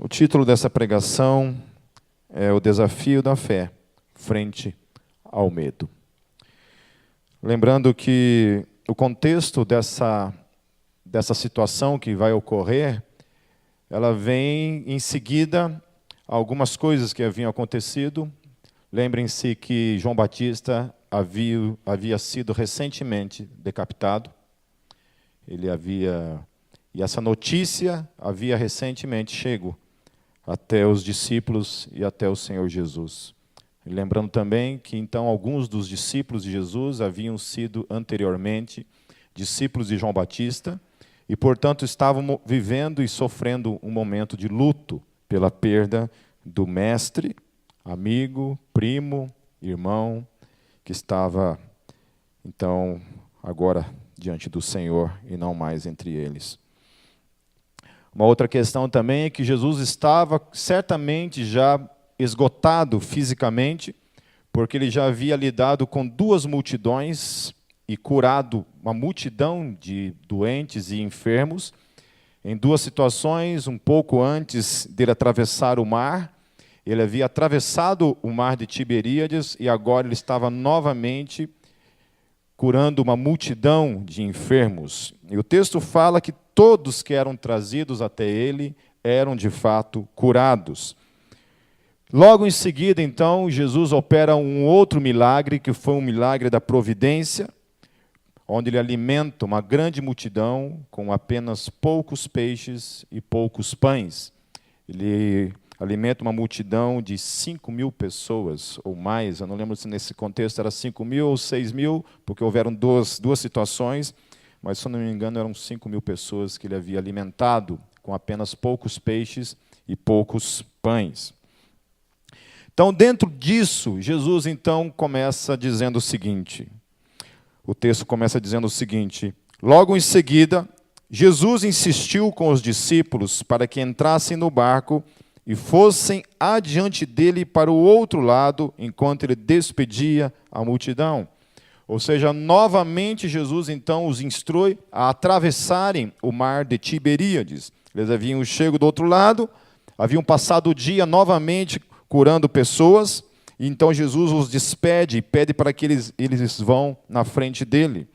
O título dessa pregação é o desafio da fé frente ao medo. Lembrando que o contexto dessa situação que vai ocorrer, ela vem em seguida a algumas coisas que haviam acontecido. Lembrem-se que João Batista havia sido recentemente decapitado. E essa notícia havia recentemente chegado até os discípulos e até o Senhor Jesus. E lembrando também que então alguns dos discípulos de Jesus haviam sido anteriormente discípulos de João Batista e, portanto, estavam vivendo e sofrendo um momento de luto pela perda do mestre, amigo, primo, irmão, que estava, então, agora diante do Senhor e não mais entre eles. Uma outra questão também é que Jesus estava certamente já esgotado fisicamente, porque ele já havia lidado com duas multidões e curado uma multidão de doentes e enfermos, em duas situações, um pouco antes dele atravessar o mar. Ele havia atravessado o mar de Tiberíades e agora ele estava novamente curando uma multidão de enfermos. E o texto fala que todos que eram trazidos até ele eram de fato curados. Logo em seguida, então, Jesus opera um outro milagre, que foi um milagre da providência, onde ele alimenta uma grande multidão com apenas poucos peixes e poucos pães. Ele alimenta uma multidão de 5.000 pessoas ou mais. Eu não lembro se nesse contexto era 5.000 ou 6.000, porque houveram duas situações, mas, se eu não me engano, eram 5.000 pessoas que ele havia alimentado com apenas poucos peixes e poucos pães. Então, dentro disso, Jesus, então, começa dizendo o seguinte. O texto começa dizendo o seguinte: logo em seguida, Jesus insistiu com os discípulos para que entrassem no barco e fossem adiante dele para o outro lado, enquanto ele despedia a multidão. Ou seja, novamente Jesus então os instrui a atravessarem o mar de Tiberíades. Eles haviam chegado do outro lado, haviam passado o dia novamente curando pessoas, e então Jesus os despede e pede para que eles vão na frente dele.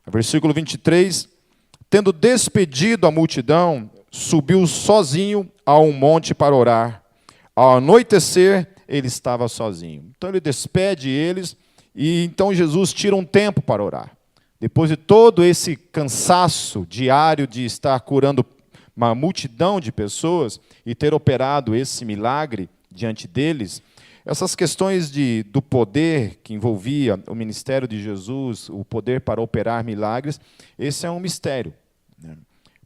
Versículo 23, tendo despedido a multidão, subiu sozinho a um monte para orar. Ao anoitecer, ele estava sozinho. Então ele despede eles, e então Jesus tira um tempo para orar. Depois de todo esse cansaço diário de estar curando uma multidão de pessoas e ter operado esse milagre diante deles, essas questões do poder que envolvia o ministério de Jesus, o poder para operar milagres, esse é um mistério, né?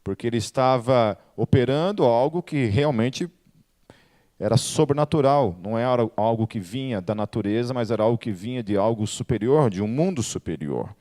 Porque ele estava operando algo que realmente era sobrenatural, não era algo que vinha da natureza, mas era algo que vinha de algo superior, de um mundo superior.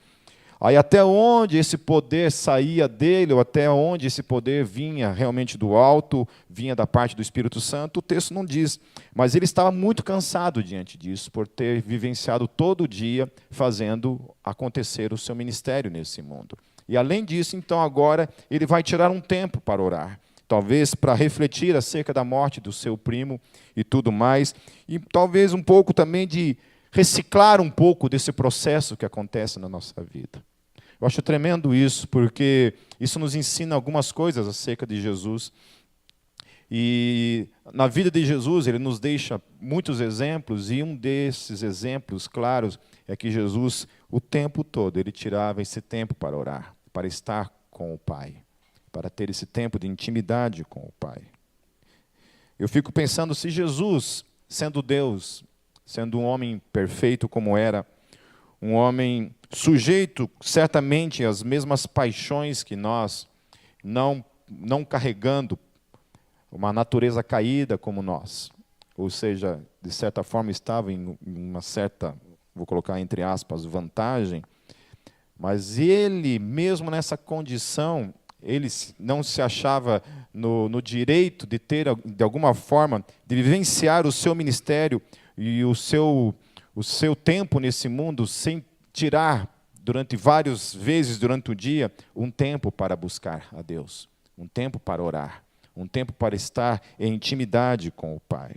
Aí até onde esse poder saía dele, ou até onde esse poder vinha realmente do alto, vinha da parte do Espírito Santo, o texto não diz. Mas ele estava muito cansado diante disso, por ter vivenciado todo o dia fazendo acontecer o seu ministério nesse mundo. E além disso, então agora ele vai tirar um tempo para orar. Talvez para refletir acerca da morte do seu primo e tudo mais. E talvez um pouco também de reciclar um pouco desse processo que acontece na nossa vida. Eu acho tremendo isso, porque isso nos ensina algumas coisas acerca de Jesus. E na vida de Jesus, ele nos deixa muitos exemplos, e um desses exemplos claros é que Jesus, o tempo todo, ele tirava esse tempo para orar, para estar com o Pai, para ter esse tempo de intimidade com o Pai. Eu fico pensando, se Jesus, sendo Deus, sendo um homem perfeito como era, um homem sujeito certamente às mesmas paixões que nós, não carregando uma natureza caída como nós, ou seja, de certa forma estava em uma certa, vou colocar entre aspas, vantagem, mas ele, mesmo nessa condição, ele não se achava no direito de ter, de alguma forma, de vivenciar o seu ministério e o seu tempo nesse mundo, sem tirar, várias vezes durante o dia, um tempo para buscar a Deus, um tempo para orar, um tempo para estar em intimidade com o Pai.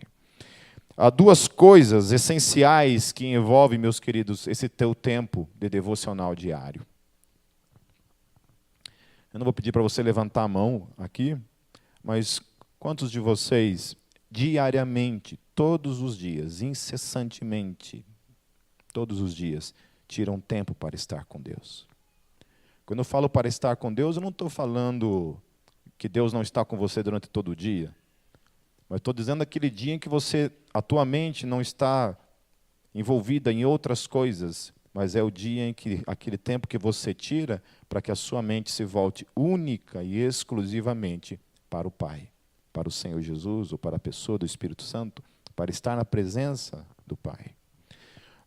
Há duas coisas essenciais que envolvem, meus queridos, esse teu tempo de devocional diário. Eu não vou pedir para você levantar a mão aqui, mas quantos de vocês, diariamente, todos os dias, incessantemente, todos os dias, tiram tempo para estar com Deus? Quando eu falo para estar com Deus, eu não estou falando que Deus não está com você durante todo o dia. Mas estou dizendo aquele dia em que a tua mente não está envolvida em outras coisas, mas é o dia em que, aquele tempo que você tira para que a sua mente se volte única e exclusivamente para o Pai, para o Senhor Jesus, ou para a pessoa do Espírito Santo, para estar na presença do Pai.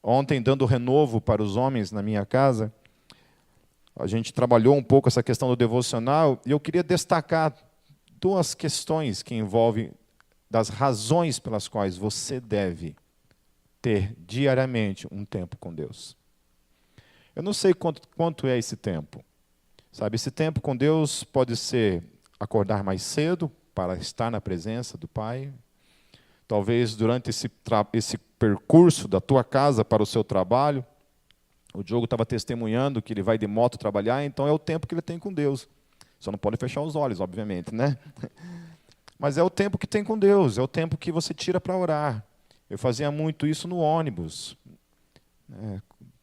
Ontem, dando renovo para os homens na minha casa, a gente trabalhou um pouco essa questão do devocional, e eu queria destacar duas questões que envolvem das razões pelas quais você deve ter diariamente um tempo com Deus. Eu não sei quanto é esse tempo. Sabe, esse tempo com Deus pode ser acordar mais cedo para estar na presença do Pai. Talvez durante esse percurso da tua casa para o seu trabalho. O Diogo estava testemunhando que ele vai de moto trabalhar, então é o tempo que ele tem com Deus. Só não pode fechar os olhos, obviamente, né? Mas é o tempo que tem com Deus, é o tempo que você tira para orar. Eu fazia muito isso no ônibus.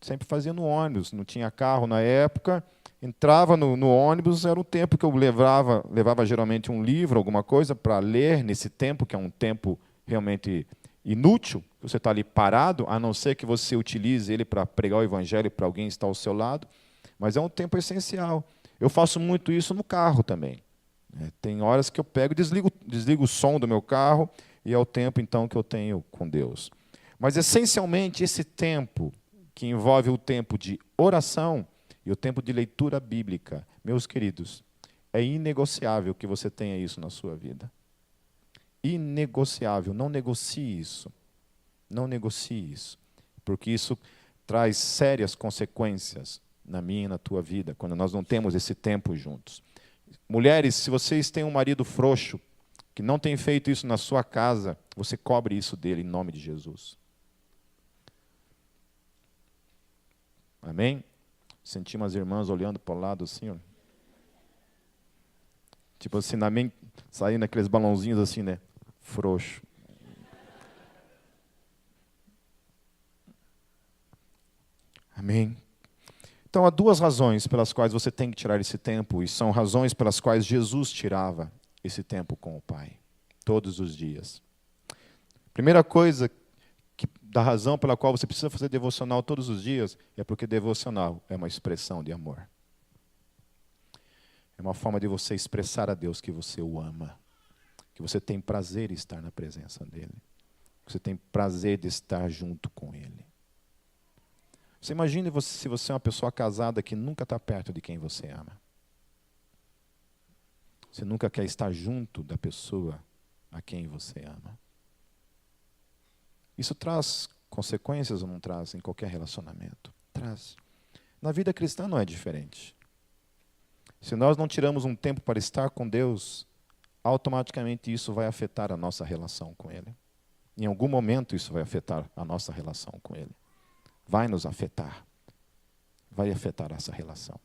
Sempre fazia no ônibus, não tinha carro na época. Entrava no ônibus, era o tempo que eu levava geralmente um livro, alguma coisa, para ler nesse tempo, que é um tempo realmente inútil. Você está ali parado, a não ser que você utilize ele para pregar o evangelho para alguém que está ao seu lado. Mas é um tempo essencial. Eu faço muito isso no carro também. Tem horas que eu pego e desligo o som do meu carro, e é o tempo, então, que eu tenho com Deus. Mas, essencialmente, esse tempo, que envolve o tempo de oração e o tempo de leitura bíblica, meus queridos, é inegociável que você tenha isso na sua vida. Inegociável, não negocie isso. Não negocie isso, porque isso traz sérias consequências na minha e na tua vida, quando nós não temos esse tempo juntos. Mulheres, se vocês têm um marido frouxo, que não tem feito isso na sua casa, você cobre isso dele em nome de Jesus. Amém? Senti umas irmãs olhando para o lado assim, ó. Tipo assim, saindo aqueles balãozinhos assim, né? Frouxo. Amém? Então, há duas razões pelas quais você tem que tirar esse tempo, e são razões pelas quais Jesus tirava esse tempo com o Pai, todos os dias. Primeira coisa, da razão pela qual você precisa fazer devocional todos os dias, é porque devocional é uma expressão de amor. É uma forma de você expressar a Deus que você o ama, que você tem prazer em estar na presença dEle, que você tem prazer de estar junto com Ele. Você imagine se você é uma pessoa casada que nunca está perto de quem você ama. Você nunca quer estar junto da pessoa a quem você ama. Isso traz consequências ou não traz em qualquer relacionamento? Traz. Na vida cristã não é diferente. Se nós não tiramos um tempo para estar com Deus, automaticamente isso vai afetar a nossa relação com Ele. Em algum momento isso vai afetar a nossa relação com Ele. Vai nos afetar. Vai afetar essa relação.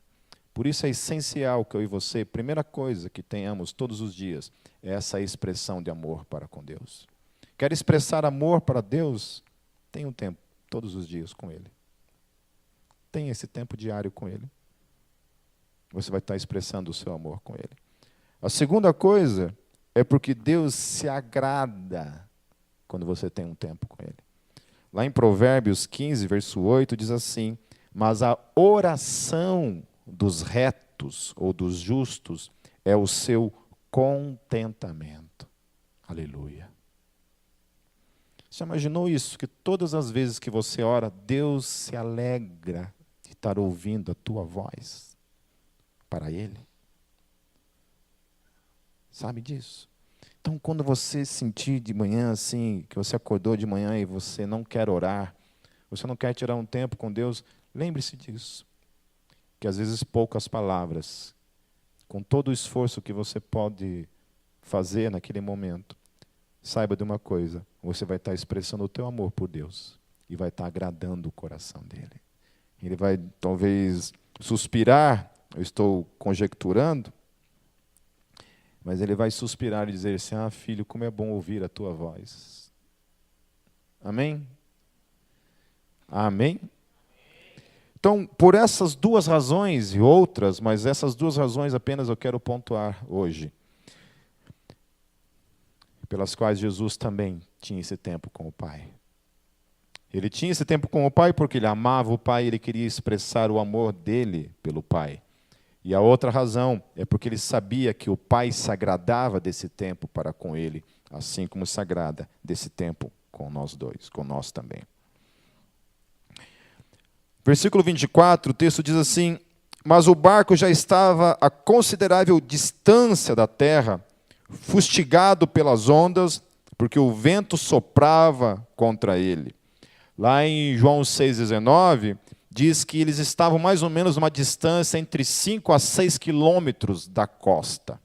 Por isso é essencial que eu e você, primeira coisa que tenhamos todos os dias, é essa expressão de amor para com Deus. Quer expressar amor para Deus? Tenha um tempo todos os dias com Ele. Tenha esse tempo diário com Ele. Você vai estar expressando o seu amor com Ele. A segunda coisa é porque Deus se agrada quando você tem um tempo com Ele. Lá em Provérbios 15, verso 8, diz assim: mas a oração dos retos ou dos justos é o seu contentamento. Aleluia. Você imaginou isso? Que todas as vezes que você ora, Deus se alegra de estar ouvindo a tua voz para Ele? Sabe disso? Então, quando você sentir de manhã assim, que você acordou de manhã e você não quer orar, você não quer tirar um tempo com Deus, lembre-se disso. Que às vezes poucas palavras, com todo o esforço que você pode fazer naquele momento, saiba de uma coisa, você vai estar expressando o teu amor por Deus e vai estar agradando o coração dele. Ele vai talvez suspirar, eu estou conjecturando, mas ele vai suspirar e dizer assim, filho, como é bom ouvir a tua voz. Amém? Amém? Então, por essas duas razões e outras, mas essas duas razões apenas eu quero pontuar hoje, pelas quais Jesus também tinha esse tempo com o Pai. Ele tinha esse tempo com o Pai porque ele amava o Pai, ele queria expressar o amor dele pelo Pai. E a outra razão é porque ele sabia que o Pai se agradava desse tempo para com ele, assim como se agrada desse tempo com nós dois, com nós também. Versículo 24, o texto diz assim, mas o barco já estava a considerável distância da terra, fustigado pelas ondas, porque o vento soprava contra ele. Lá em João 6,19, diz que eles estavam mais ou menos numa distância entre 5 a 6 quilômetros da costa.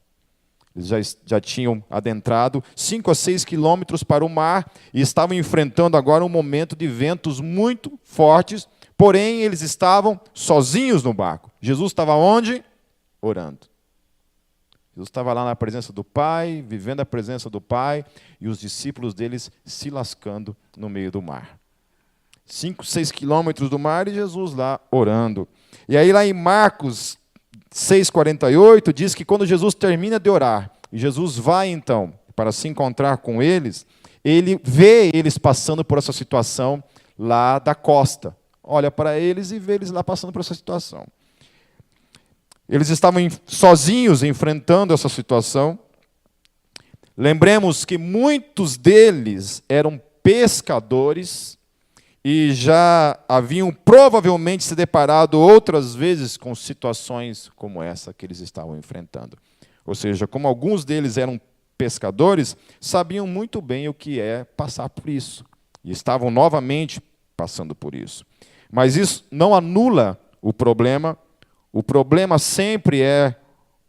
Eles já tinham adentrado 5 a 6 quilômetros para o mar e estavam enfrentando agora um momento de ventos muito fortes, porém eles estavam sozinhos no barco. Jesus estava onde? Orando. Jesus estava lá na presença do Pai, vivendo a presença do Pai, e os discípulos deles se lascando no meio do mar. 5, 6 quilômetros do mar e Jesus lá orando. E aí lá em Marcos 6,48 diz que quando Jesus termina de orar, e Jesus vai então para se encontrar com eles, ele vê eles passando por essa situação lá da costa. Olha para eles e vê eles lá passando por essa situação. Eles estavam sozinhos enfrentando essa situação. Lembremos que muitos deles eram pescadores e já haviam provavelmente se deparado outras vezes com situações como essa que eles estavam enfrentando. Ou seja, como alguns deles eram pescadores, sabiam muito bem o que é passar por isso. E estavam novamente passando por isso. Mas isso não anula o problema. O problema sempre é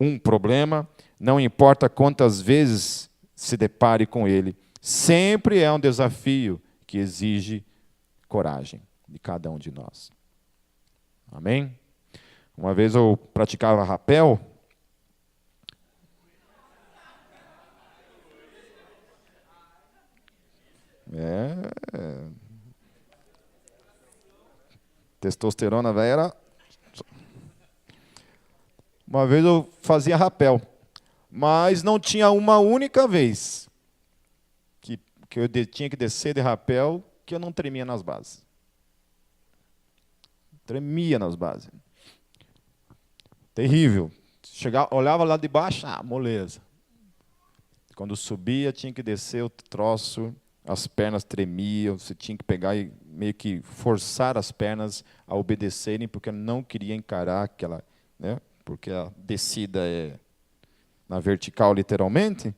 um problema, não importa quantas vezes se depare com ele. Sempre é um desafio que exige coragem de cada um de nós. Amém? Uma vez eu praticava rapel. Testosterona, velho, era... Uma vez eu fazia rapel, mas não tinha uma única vez que eu tinha que descer de rapel que eu não tremia nas bases. Tremia nas bases. Terrível. Olhava lá de baixo, moleza. Quando subia, tinha que descer o troço, as pernas tremiam, você tinha que pegar e meio que forçar as pernas a obedecerem, porque eu não queria encarar aquela... né? Porque a descida é na vertical, literalmente.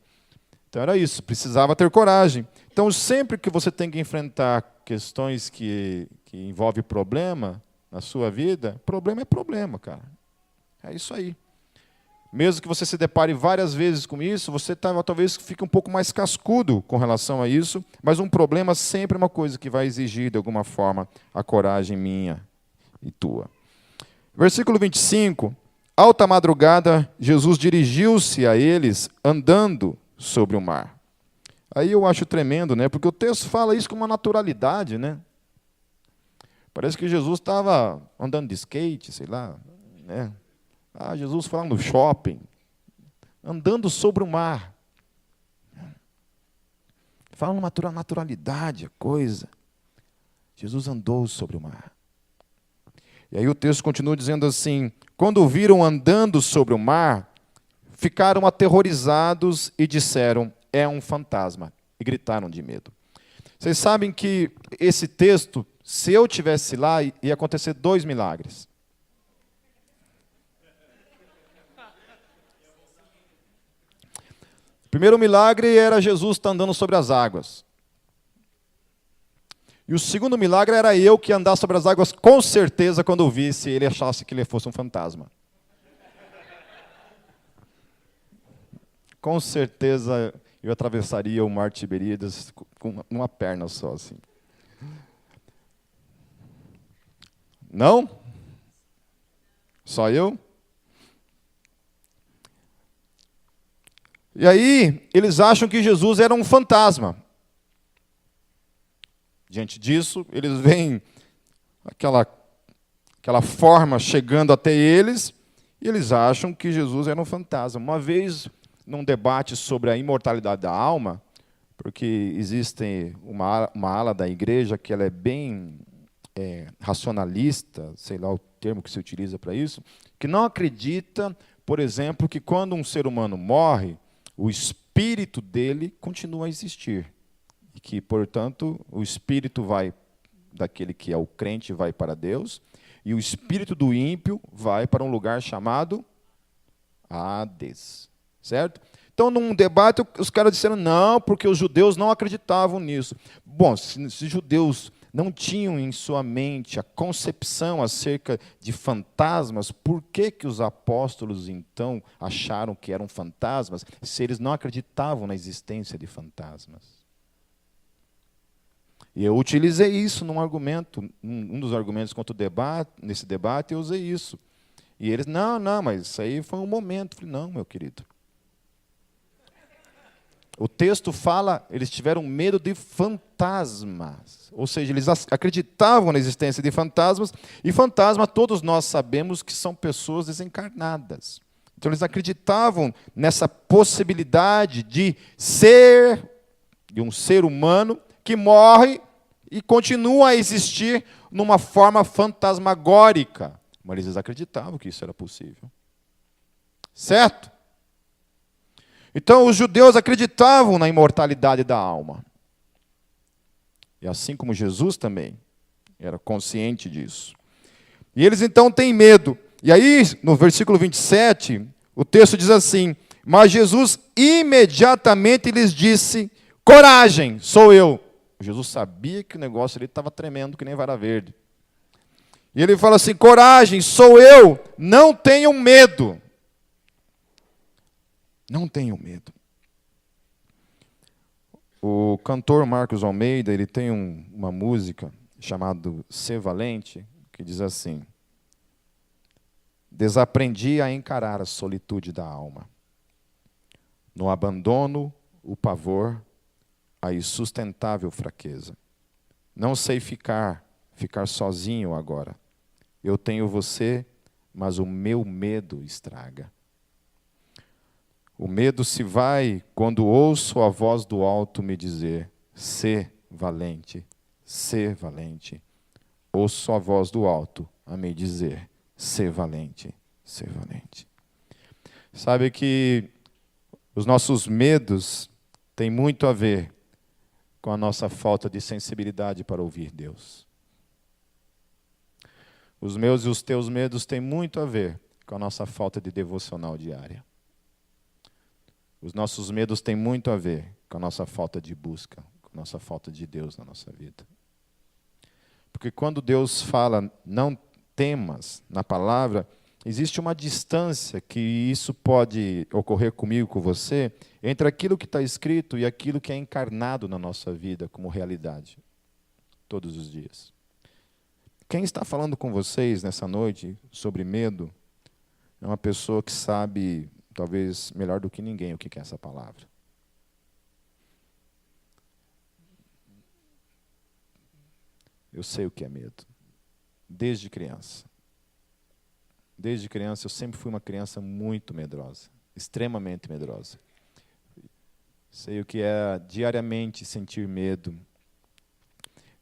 Então era isso, precisava ter coragem. Então, sempre que você tem que enfrentar questões que envolvem problema na sua vida, problema é problema, cara. É isso aí. Mesmo que você se depare várias vezes com isso, você talvez fique um pouco mais cascudo com relação a isso, mas um problema sempre é uma coisa que vai exigir, de alguma forma, a coragem minha e tua. Versículo 25. Alta madrugada, Jesus dirigiu-se a eles andando sobre o mar. Aí eu acho tremendo, né? Porque o texto fala isso com uma naturalidade, né? Parece que Jesus estava andando de skate, sei lá, né? Jesus foi lá no shopping, andando sobre o mar. Fala uma naturalidade a coisa. Jesus andou sobre o mar. E aí o texto continua dizendo assim, quando o viram andando sobre o mar, ficaram aterrorizados e disseram, é um fantasma, e gritaram de medo. Vocês sabem que esse texto, se eu estivesse lá, ia acontecer 2 milagres. O primeiro milagre era Jesus estar andando sobre as águas. E o segundo milagre era eu que andar sobre as águas com certeza quando eu visse ele achasse que ele fosse um fantasma. com certeza eu atravessaria o mar Tiberíades com uma perna só, assim. Não? Só eu? E aí, eles acham que Jesus era um fantasma. Diante disso, eles veem aquela forma chegando até eles, e eles acham que Jesus era um fantasma. Uma vez, num debate sobre a imortalidade da alma, porque existe uma ala da igreja que ela é bem racionalista, sei lá o termo que se utiliza para isso, que não acredita, por exemplo, que quando um ser humano morre, o espírito dele continua a existir. E que, portanto, o espírito daquele que é o crente vai para Deus, e o espírito do ímpio vai para um lugar chamado Hades. Certo? Então, num debate, os caras disseram não, porque os judeus não acreditavam nisso. Bom, se judeus não tinham em sua mente a concepção acerca de fantasmas, por que os apóstolos, então, acharam que eram fantasmas, se eles não acreditavam na existência de fantasmas? E eu utilizei isso num argumento, um dos argumentos contra o debate, nesse debate, eu usei isso. E eles, não, mas isso aí foi um momento. Eu falei, não, meu querido. O texto fala, eles tiveram medo de fantasmas. Ou seja, eles acreditavam na existência de fantasmas, e fantasma, todos nós sabemos que são pessoas desencarnadas. Então, eles acreditavam nessa possibilidade de um ser humano que morre e continua a existir numa forma fantasmagórica. Mas eles acreditavam que isso era possível. Certo? Então, os judeus acreditavam na imortalidade da alma. E assim como Jesus também era consciente disso. E eles então têm medo. E aí, no versículo 27, o texto diz assim: mas Jesus imediatamente lhes disse: coragem, sou eu. Jesus sabia que o negócio ali estava tremendo que nem vara verde. E ele fala assim: coragem, sou eu, não tenham medo. Não tenham medo. O cantor Marcos Almeida, ele tem uma música chamada Ser Valente, que diz assim: desaprendi a encarar a solitude da alma. No abandono, o pavor, a insustentável fraqueza. Não sei ficar sozinho agora. Eu tenho você, mas o meu medo estraga. O medo se vai quando ouço a voz do alto me dizer: sê valente, sê valente. Ouço a voz do alto a me dizer: sê valente, sê valente. Sabe que os nossos medos têm muito a ver com a nossa falta de sensibilidade para ouvir Deus. Os meus e os teus medos têm muito a ver com a nossa falta de devocional diária. Os nossos medos têm muito a ver com a nossa falta de busca, com a nossa falta de Deus na nossa vida. Porque quando Deus fala, não temas, na palavra, existe uma distância que isso pode ocorrer comigo, com você, entre aquilo que está escrito e aquilo que é encarnado na nossa vida como realidade, todos os dias. Quem está falando com vocês nessa noite sobre medo é uma pessoa que sabe, talvez melhor do que ninguém, o que é essa palavra. Eu sei o que é medo, desde criança. Desde criança, eu sempre fui uma criança muito medrosa, extremamente medrosa. Sei o que é diariamente sentir medo.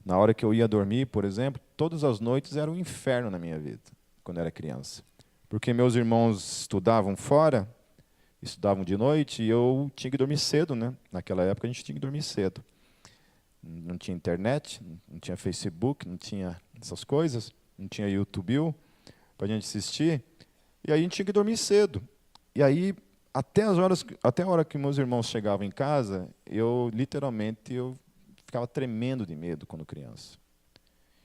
Na hora que eu ia dormir, por exemplo, todas as noites era um inferno na minha vida, quando eu era criança. Porque meus irmãos estudavam fora, estudavam de noite, e eu tinha que dormir cedo, né? Naquela época a gente tinha que dormir cedo. Não tinha internet, não tinha Facebook, não tinha essas coisas, não tinha YouTube para a gente assistir, e aí a gente tinha que dormir cedo. E aí, até a hora que meus irmãos chegavam em casa, eu ficava tremendo de medo quando criança.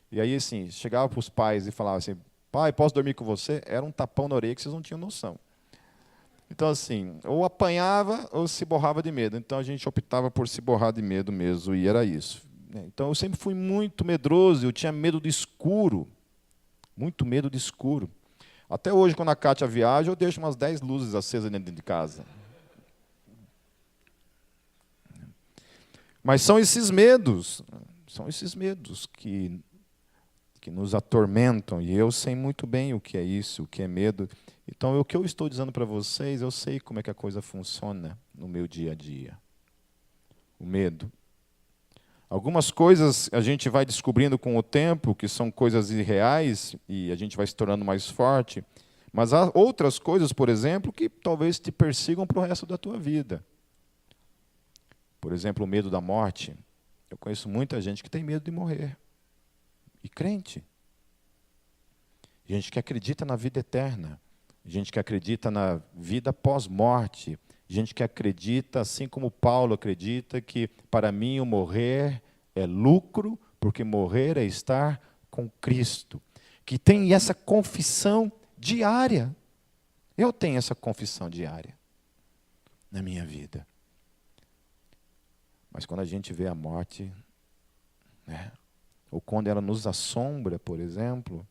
E aí, assim, chegava para os pais e falava assim: pai, posso dormir com você? Era um tapão na orelha que vocês não tinham noção. Então, assim, ou apanhava ou se borrava de medo. Então, a gente optava por se borrar de medo mesmo, e era isso. Então, eu sempre fui muito medroso, eu tinha medo do escuro. Muito medo de escuro. Até hoje, quando a Kátia viaja, eu deixo umas 10 luzes acesas dentro de casa. Mas são esses medos que nos atormentam, e eu sei muito bem o que é isso, o que é medo. Então, o que eu estou dizendo para vocês, eu sei como é que a coisa funciona no meu dia a dia. O medo. Algumas coisas a gente vai descobrindo com o tempo, que são coisas irreais, e a gente vai se tornando mais forte, mas há outras coisas, por exemplo, que talvez te persigam para o resto da tua vida. Por exemplo, o medo da morte. Eu conheço muita gente que tem medo de morrer. E crente. Gente que acredita na vida eterna. Gente que acredita na vida pós-morte. Gente que acredita, assim como Paulo acredita, que para mim o morrer é lucro, porque morrer é estar com Cristo. Que tem essa confissão diária. Eu tenho essa confissão diária na minha vida. Mas quando a gente vê a morte, né, ou quando ela nos assombra, por exemplo,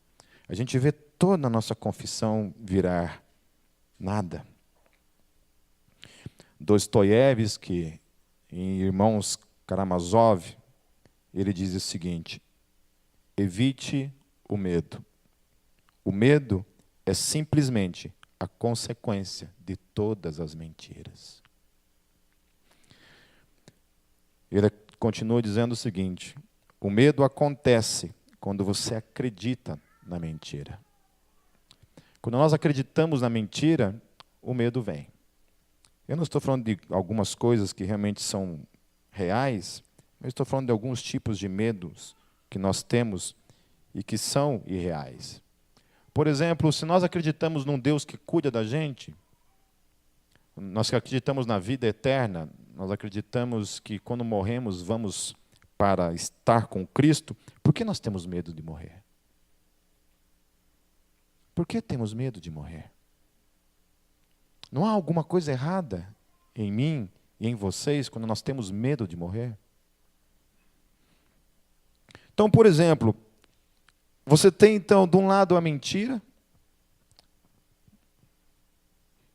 a gente vê toda a nossa confissão virar nada. Dostoiévski, em Irmãos Karamazov, ele diz o seguinte: evite o medo. O medo é simplesmente a consequência de todas as mentiras. Ele continua dizendo o seguinte: o medo acontece quando você acredita na mentira. Quando nós acreditamos na mentira, o medo vem. Eu não estou falando de algumas coisas que realmente são reais, mas estou falando de alguns tipos de medos que nós temos e que são irreais. Por exemplo, se nós acreditamos num Deus que cuida da gente, nós acreditamos na vida eterna, nós acreditamos que quando morremos vamos para estar com Cristo, por que nós temos medo de morrer? Por que temos medo de morrer? Não há alguma coisa errada em mim e em vocês quando nós temos medo de morrer? Então, por exemplo, você tem então de um lado a mentira,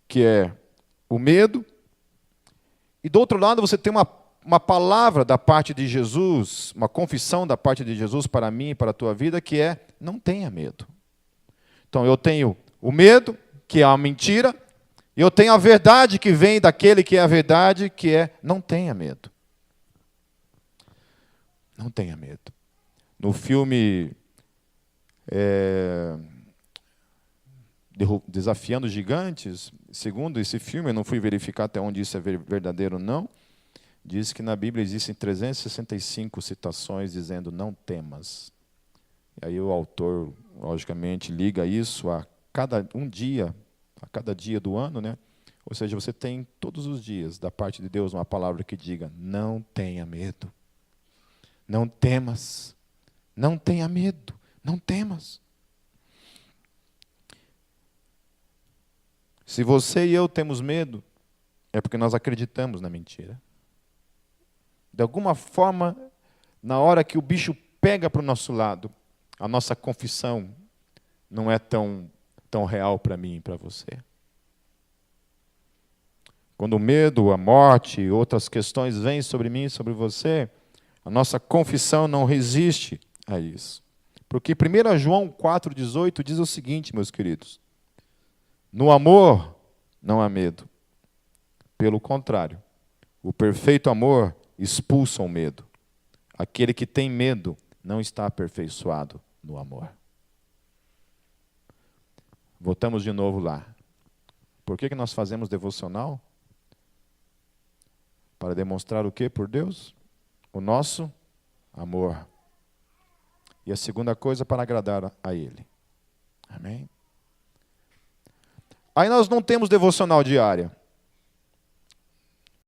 que é o medo, e do outro lado você tem uma palavra da parte de Jesus, uma confissão da parte de Jesus para mim e para a tua vida, que é: não tenha medo. Então eu tenho o medo, que é a mentira, e eu tenho a verdade que vem daquele que é a verdade, que é: não tenha medo. Não tenha medo. No filme Desafiando os Gigantes, segundo esse filme, eu não fui verificar até onde isso é verdadeiro ou não, diz que na Bíblia existem 365 citações dizendo: não temas. E aí o autor, logicamente, liga isso a cada dia do ano, né? Ou seja, você tem todos os dias, da parte de Deus, uma palavra que diga: não tenha medo. Não temas. Não tenha medo. Não temas. Se você e eu temos medo, é porque nós acreditamos na mentira. De alguma forma, na hora que o bicho pega para o nosso lado, a nossa confissão não é tão real para mim e para você. Quando o medo, a morte e outras questões vêm sobre mim e sobre você, a nossa confissão não resiste a isso. Porque 1 João 4,18 diz o seguinte, meus queridos: no amor não há medo. Pelo contrário, o perfeito amor expulsa o medo. Aquele que tem medo não está aperfeiçoado no amor. Voltamos de novo lá. Por que nós fazemos devocional? Para demonstrar o que por Deus? O nosso amor. E a segunda coisa, para agradar a Ele. Amém? Aí nós não temos devocional diária.